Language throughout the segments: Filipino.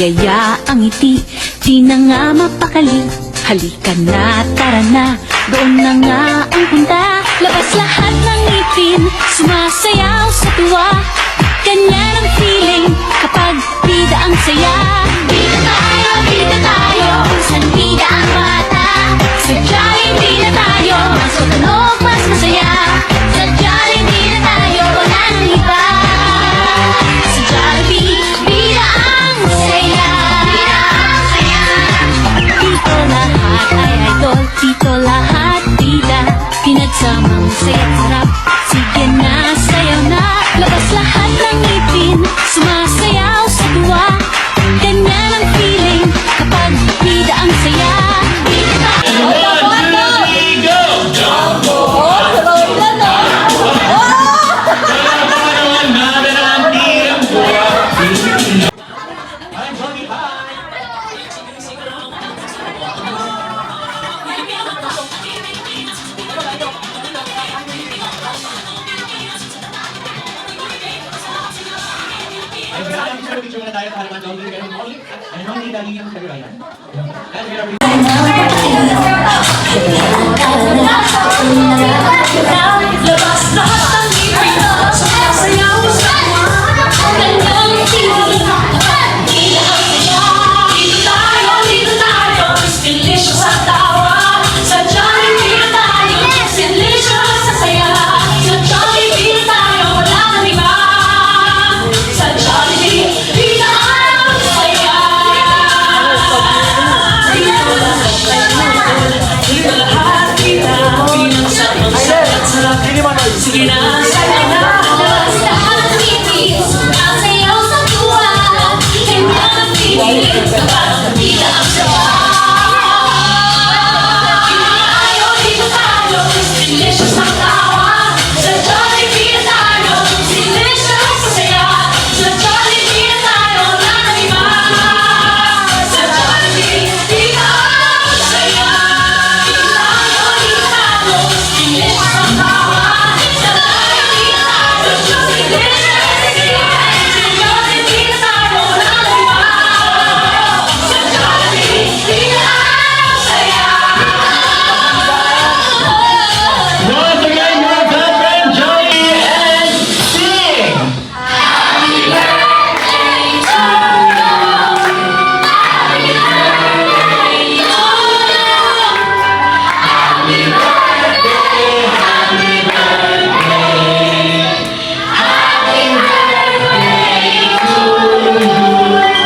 Yaya ang ngiti, di na nga mapakali. Halika na, tara na, doon na nga ang punta. Labas lahat ng ngipin, sumasayaw sa tuwa. Ganyan ang feeling kapag bida ang saya. Bida tayo, kung saan bida ang bata. Sadya'y bida tayo, mas tunog, mas masaya. Sadya'y bida tayo, wala nang iba. Sa Jollibee, bida ang saya. Dito lahat ay idol, dito lahat bida. Pinagsamang saya't sarap, sige na, sayaw na. Labas lahat ng ngipin, sumasayaw sa tuwa. Ganyan ang feeling kapag bida ang saya. Bida tayo, picture na tayo para matawag kayo ng Molly. Ano ang nidali yung sabi yan? labas lahat ng ngipin, sumasayaw sa tuwa. Ganyan ang feeling kapag bida ang saya. Dito tayo, it's delicious ang tawa. Sa Jollibee tayo, it's delicious sa saya. Sa Jollibee tayo, wala nang iba. Sa Jollibee, bida ang saya. Dito lahat bida, pinagsamang saya't sarap. Sige na, sayaw na. Labas lahat ng ngipin, sumasayaw sa tuwa. Ganyan ang feeling kapag bida ang saya. Dito tayo, it's delicious ang tawa. Sa Jollibee tayo, it's delicious sa saya. Sa Jollibee tayo, wala nang iba. Sa Jollibee, bida ang saya. Dito tayo, it's delicious ang tawa. Sa Jollibee tayo, it's delicious sa saya. Sa Jollibee tayo, wala nang iba. Sa Jollibee, bida ang saya. Once again, your best friend Johnny and sing!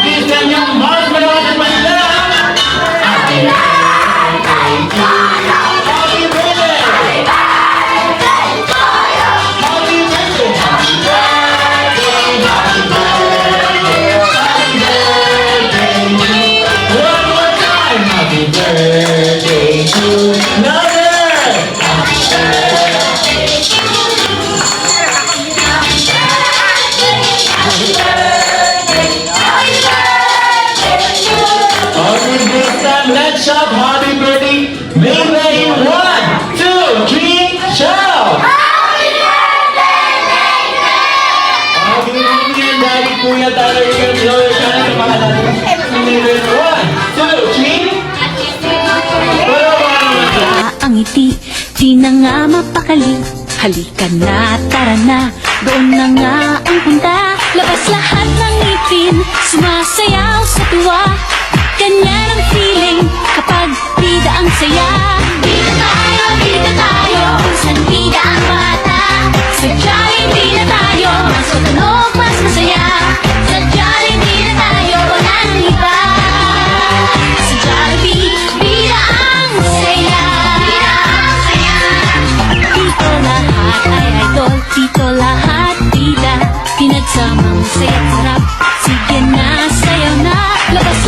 Bilisan yung mas malakas at masarap! Happy birthday! Happy birthday! One more time! Happy birthday to another! Okay, this time, let's shout happy birthday! May ready, 1, 2, 3, shout! Okay, yan, Daddy, Kuya, Tatay, Kuya, Lola, Kana, sa mga natin. 1, 2, 3. Pero Ang ngiti, di na nga mapakali. Halika na, tara na, doon na nga ang punta. Labas lahat ng ngipin, sumasayaw sa tuwa. Ganyan ang feeling kapag bida ang saya. Bida tayo, kung saan bida ang bata. Sadya'y bida tayo, mas tunog, mas masaya. Sadya'y bida tayo, wala nang iba. Sa Jollibee, bida ang saya. Dito lahat ay idol, dito lahat bida. Pinagsamang saya't sarap, sige na, sayaw na. Labas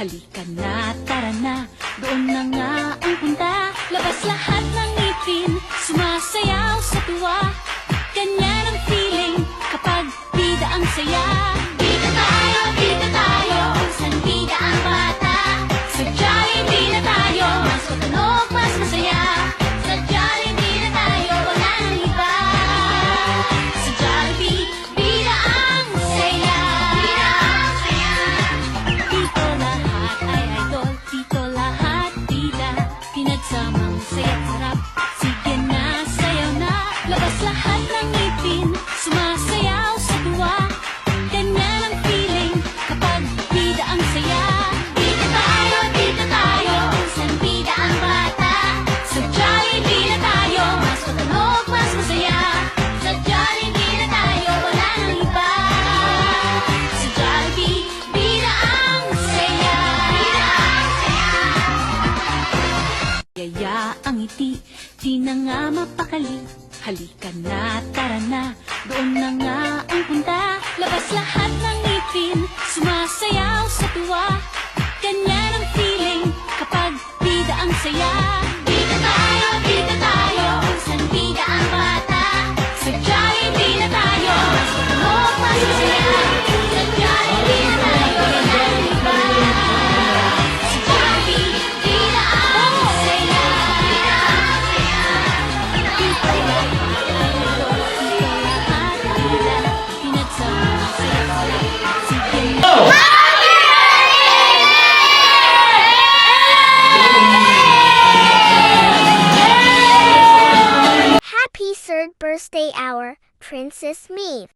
halika na, tara na, doon na nga ang punta. Labas lahat ng ngipin, sumasayaw sa tuwa. Ganyan ang feeling kapag bida ang saya. Bida tayo, kung saan bida ang bata. Sa Jollibee na tayo, mas matunog, mas masaya. Sa Jollibee na tayo, wala nang iba. Sa Jollibee, bida ang saya. Bida ang saya. Dito lahat ay idol, dito lahat bida. Pinagsamang saya't sarap, sige na, sayaw na. Labas lahat ng ngipin, sumasayaw sa tuwa. Ganyan ang feeling kapag bida ang saya. Bida tayo, kung saan bida ang bata. Sa Jollibee na tayo, mas matunog, mas masaya. Sa Jollibee na tayo, wala nang iba. Sa Jollibee, bida ang saya. Bida ang saya. Yaya ang ngiti, di na nga mapakali. Halika na, tara na, doon na nga ang punta. Labas lahat ng ngipin, sumasayaw sa tuwa. Ganyan ang feeling kapag bida ang saya. Bida tayo, kung saan bida ang bata. Sa Jollibee na tayo, mas matunog, mas masaya. Sa Jollibee na tayo, wala nang iba. Sa Jollibee, bida ang saya. Bida ang saya. Dito lahat bida, pinagsamang sayaw-sayaw. Sige na. Happy third birthday hour, Princess Maeve.